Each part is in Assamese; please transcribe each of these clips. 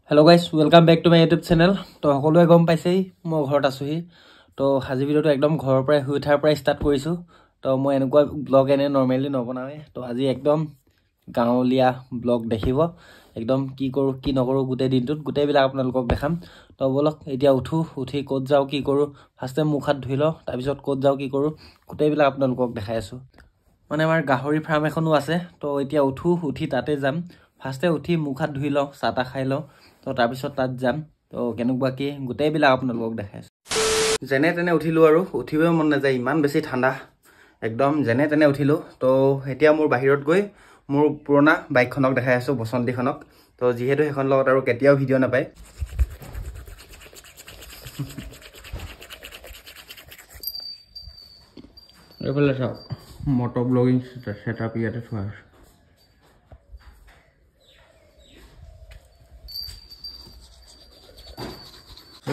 Hello guys, welcome back to my YouTube channel. তো সকলোৱে গম পাইছেই মই ঘৰত আছোহি। তো আজি ভিডিওটো একদম ঘৰৰ পৰা উঠাৰ পৰা ষ্টাৰ্ট কৰিছো। তো মই এনেকুৱা ব্লগ এনে নৰমালি নবনাৱে। তো আজি একদম গাঁৱলীয়া ব্লগ দেখিব। একদম কি কৰো কি নকৰো গোটেই দিনটোত গোটেইবিলাক আপোনালোকক দেখাম। তো বলক এতিয়া উঠি ক'ত যাও কি কৰো ফাৰ্ষ্টে মুখ হাত ধুই লও তাৰ পিছত ক'ত যাও কি কৰো গোটেইবিলাক আপোনালোকক দেখাই আছো। মানে আমাৰ গাহৰি ফাৰ্ম এখনো আছে। তো এতিয়া উঠি তাতে যাম। ফাৰ্ষ্টে উঠি মুখ হাত ধুই লও চাটা খাই লও। তো তাৰ পিছত তাত যাম। তো কেনেকুৱা কি গোটেইবিলাক আপোনালোকক দেখাইছো। যেনে তেনে উঠিলো আৰু উঠিবই মন নাযায় ইমান বেছি ঠাণ্ডা একদম যেনে তেনে উঠিলো। তো এতিয়া মোৰ বাহিৰত গৈ মোৰ পুৰণা বাইকখনক দেখাই আছো বসন্তীখনক। তো যিহেতু সেইখন লগত আৰু কেতিয়াও ভিডিঅ' নাপায়। এইফালে চাওক মটো ব্লগিং সেটআপ ইয়াতে থোৱা আছে।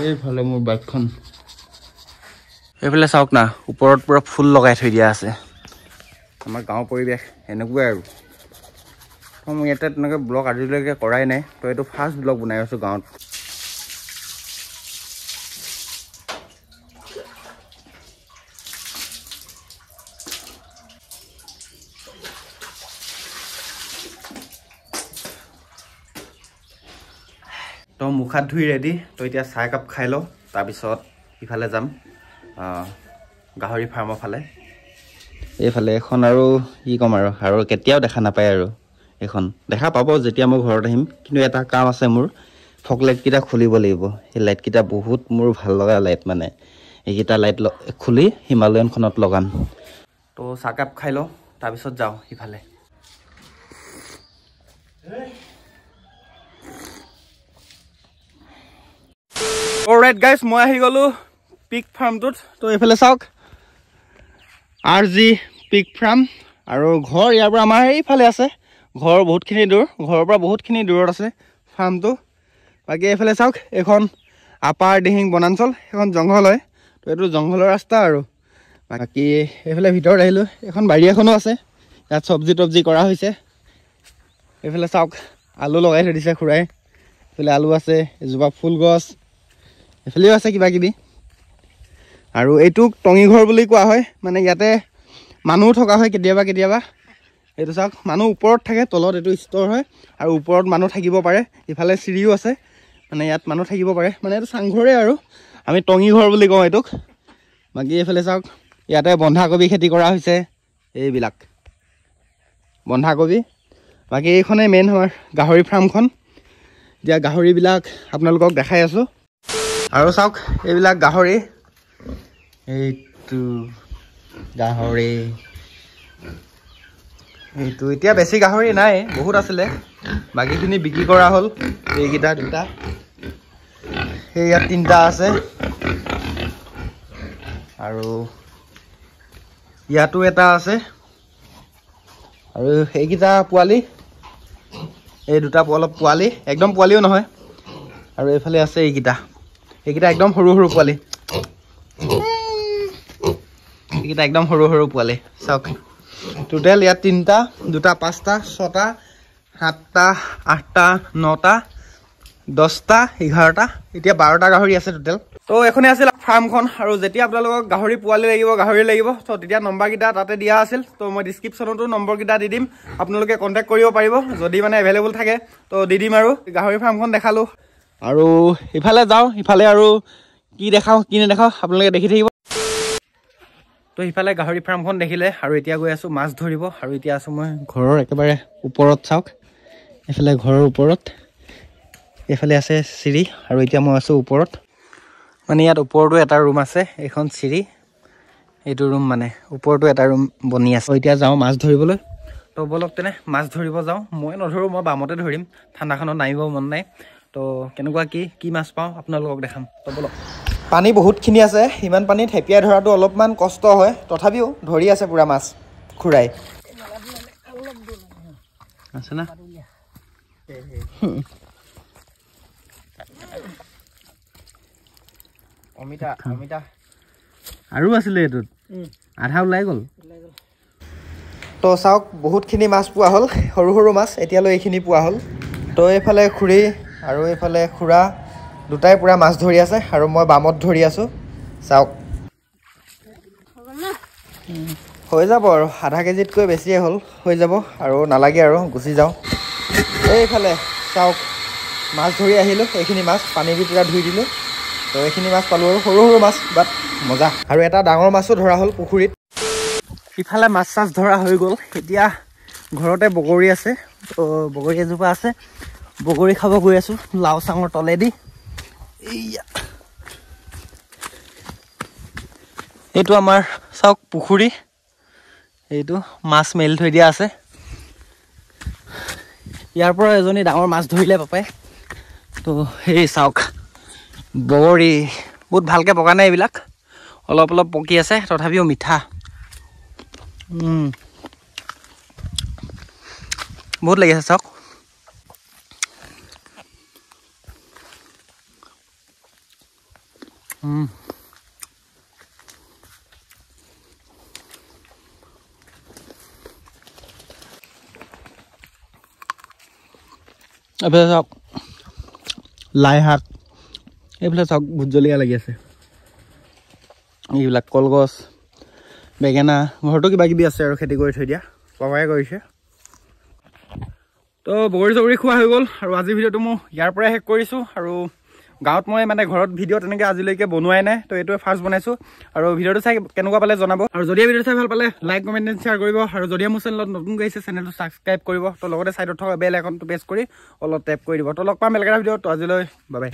এইফালে মোৰ বাইকখন এইফালে চাওক না ওপৰত পুৰা ফুল লগাই থৈ দিয়া আছে। আমাৰ গাঁৱৰ পৰিৱেশ এনেকুৱাই আৰু মই ইয়াতে তেনেকৈ ব্লগ আজিলৈকে কৰাই নাই। তো এইটো ফাৰ্ষ্ট ব্লগ বনাই আছো গাঁৱত। তো মুখ হাত ধুই ৰেডি। তো এতিয়া চাহ একাপ খাই লওঁ তাৰপিছত ইফালে যাম গাহৰি ফাৰ্মৰ ফালে। এইফালে এখন আৰু কি ক'ম আৰু কেতিয়াও দেখা নাপায় আৰু এখন দেখা পাব যেতিয়া মই ঘৰত আহিম। কিন্তু এটা কাম আছে মোৰ ফগ লাইটকেইটা খুলিব লাগিব। সেই লাইটকেইটা বহুত মোৰ ভাল লগা লাইট মানে এইকেইটা লাইট খুলি হিমালয়ানখনত লগাম। তো চাহকাপ খাই লওঁ তাৰপিছত যাওঁ ইফালে। অলৰাইট গাইজ মই আহি গ'লো পিক ফাৰ্মটোত। তো এইফালে চাওক RG পিক ফাৰ্ম আৰু ঘৰ ইয়াৰ পৰা আমাৰ এইফালে আছে। ঘৰ বহুতখিনি দূৰ ঘৰৰ পৰা বহুতখিনি দূৰত আছে ফাৰ্মটো। বাকী এইফালে চাওক এইখন আপাৰ দিহিং বনাঞ্চল সেইখন জংঘল হয়। তো এইটো জংঘলৰ ৰাস্তা আৰু বাকী এইফালে ভিতৰত আহিলোঁ। এখন বাৰী এখনো আছে ইয়াত চব্জি তব্জি কৰা হৈছে। এইফালে চাওক আলু লগাই থৈ দিছে খুৰাই। এইফালে আলু আছে এজোপা ফুল গছ এইফালেও আছে কিবা কিবি। আৰু এইটোক টঙি ঘৰ বুলি কোৱা হয়। মানে ইয়াতে মানুহ থকা হয় কেতিয়াবা কেতিয়াবা। এইটো চাওক মানুহ ওপৰত থাকে তলত এইটো ষ্ট'ৰ হয় আৰু ওপৰত মানুহ থাকিব পাৰে। ইফালে চিৰিও আছে মানে ইয়াত মানুহ থাকিব পাৰে। মানে এইটো চাংঘৰে আৰু আমি টঙি ঘৰ বুলি কওঁ এইটোক। বাকী এইফালে চাওক ইয়াতে বন্ধাকবি খেতি কৰা হৈছে এইবিলাক বন্ধাকবি। বাকী এইখনেই মেইন আমাৰ গাহৰি ফাৰ্মখন। এতিয়া গাহৰিবিলাক আপোনালোকক দেখাই আছোঁ। আৰু চাওক এইবিলাক গাহৰি এইটো গাহৰি এইটো এতিয়া বেছি গাহৰি নাই বহুত আছিলে বাকীখিনি বিক্ৰী কৰা হ'ল। এইকেইটা দুটা সেই ইয়াত তিনিটা আছে আৰু ইয়াতো এটা আছে আৰু সেইকেইটা পোৱালি এই দুটা অলপ পোৱালি একদম পোৱালিও নহয়। আৰু এইফালে আছে এইকেইটা একদম সৰু সৰু পোৱালি। এইকেইটা একদম সৰু সৰু পোৱালি চাওক। টোটেল ইয়াত তিনিটা দুটা পাঁচটা ছটা সাতটা আঠটা নটা 10টা 11টা এতিয়া 12টা গাহৰি আছে টোটেল। তো এখনে আছিল ফাৰ্মখন। আৰু যেতিয়া আপোনালোকক গাহৰি পোৱালি লাগিব গাহৰি লাগিব তো তেতিয়া নম্বৰকেইটা তাতে দিয়া আছিল। তো মই ডিছক্ৰিপশ্যনতো নম্বৰকেইটা দি দিম আপোনালোকে কণ্টেক্ট কৰিব পাৰিব যদি মানে এভেইলেবল থাকে। তো দি দিম আৰু গাহৰি ফাৰ্মখন দেখালোঁ। আৰু ইফালে যাওঁ ইফালে আৰু কি দেখাওঁ কি নেদেখাওঁ আপোনালোকে দেখি থাকিব। তো সিফালে গাহৰি ফাৰ্মখন দেখিলে আৰু এতিয়া গৈ আছোঁ মাছ ধৰিব। আৰু এতিয়া আছোঁ মই ঘৰৰ একেবাৰে ওপৰত চাওক এইফালে ঘৰৰ ওপৰত এইফালে আছে চিৰি আৰু এতিয়া মই আছোঁ ওপৰত। মানে ইয়াত ওপৰতো এটা ৰুম আছে এইখন চিৰি এইটো ৰুম মানে ওপৰতো এটা ৰুম বনি আছে। এতিয়া যাওঁ মাছ ধৰিবলৈ। তো বলক তেনে মাছ ধৰিব যাওঁ। মই নধৰোঁ মই বামতে ধৰিম ঠাণ্ডাখনত নামিব মন নাই। তো কেনেকুৱা কি মাছ পাওঁ আপোনালোকক দেখাম। তো বলক। পানী বহুতখিনি আছে ইমান পানীত হেপিয়াই ধৰাটো অলপমান কষ্ট হয় তথাপিও ধৰি আছে পুৰা মাছ খুৰাই আছে না। অমিতা আৰু আছিলে এইটোত আধা ওলাই গ'ল। তো চাওক বহুতখিনি মাছ পোৱা হ'ল সৰু সৰু মাছ এতিয়ালৈ এইখিনি পোৱা হ'ল। তো এইফালে খুৰী আৰু এইফালে খুৰা দুটাই পুৰা মাছ ধৰি আছে আৰু মই বামত ধৰি আছোঁ চাওক হৈ যাব আৰু আধা কেজিতকৈ বেছিয়ে হ'ল হৈ যাব আৰু নালাগে আৰু গুচি যাওঁ এইফালে চাওক মাছ ধৰি আহিলোঁ এইখিনি মাছ পানী দি পুৰা ধুই দিলোঁ তো এইখিনি মাছ পালোঁ আৰু সৰু সৰু মাছ বাট মজা আৰু এটা ডাঙৰ মাছো ধৰা হ'ল পুখুৰীত ইফালে মাছ চাছ ধৰা হৈ গ'ল এতিয়া ঘৰতে বগৰী আছে তো বগৰী এজোপা আছে বগৰী খাব গৈ আছোঁ লাও চাঙৰ তলেদি এইয়া এইটো আমাৰ চাওক পুখুৰী এইটো মাছ মেলি থৈ দিয়া আছে ইয়াৰ পৰা এজনী ডাঙৰ মাছ ধৰিলে পাপাই তো সেই চাওক বগৰী বহুত ভালকৈ পকা নাই এইবিলাক অলপ অলপ পকি আছে তথাপিও মিঠা বহুত লাগিছে চাওক এইফালে চাওক লাই শাক এইফালে চাওক ভোট জলকীয়া লাগি আছে এইবিলাক কলগছ বেঙেনা ঘৰতো কিবা কিবি আছে আৰু খেতি কৰি থৈ দিয়া পাপাই কৰিছে তো বগৰী চগৰী খোৱা হৈ গ'ল আৰু আজিৰ ভিডিঅ'টো মই ইয়াৰ পৰাই শেষ কৰিছোঁ আৰু গাঁৱত মই মানে ঘৰত ভিডিঅ' তেনেকৈ আজিলৈকে বনোৱাই নাই তো এইটোৱে ফাৰ্ষ্ট বনাইছোঁ আৰু ভিডিঅ'টো চাই কেনেকুৱা পালে জনাব আৰু যদি ভিডিঅ' চাই ভাল পালে লাইক কমেণ্ট শ্বেয়াৰ কৰিব আৰু যদি মোৰ চেনেলত নতুনকৈ আহিছে চেনেলটো ছাবস্ক্ৰাইব কৰিব তো লগতে ছাইডত থকা বেল আইকনটো প্ৰেছ কৰি অলপ টেপ কৰি দিব তো লগ পাম বেলেগ এটা ভিডিঅ' তো আজিলৈ বাই বাই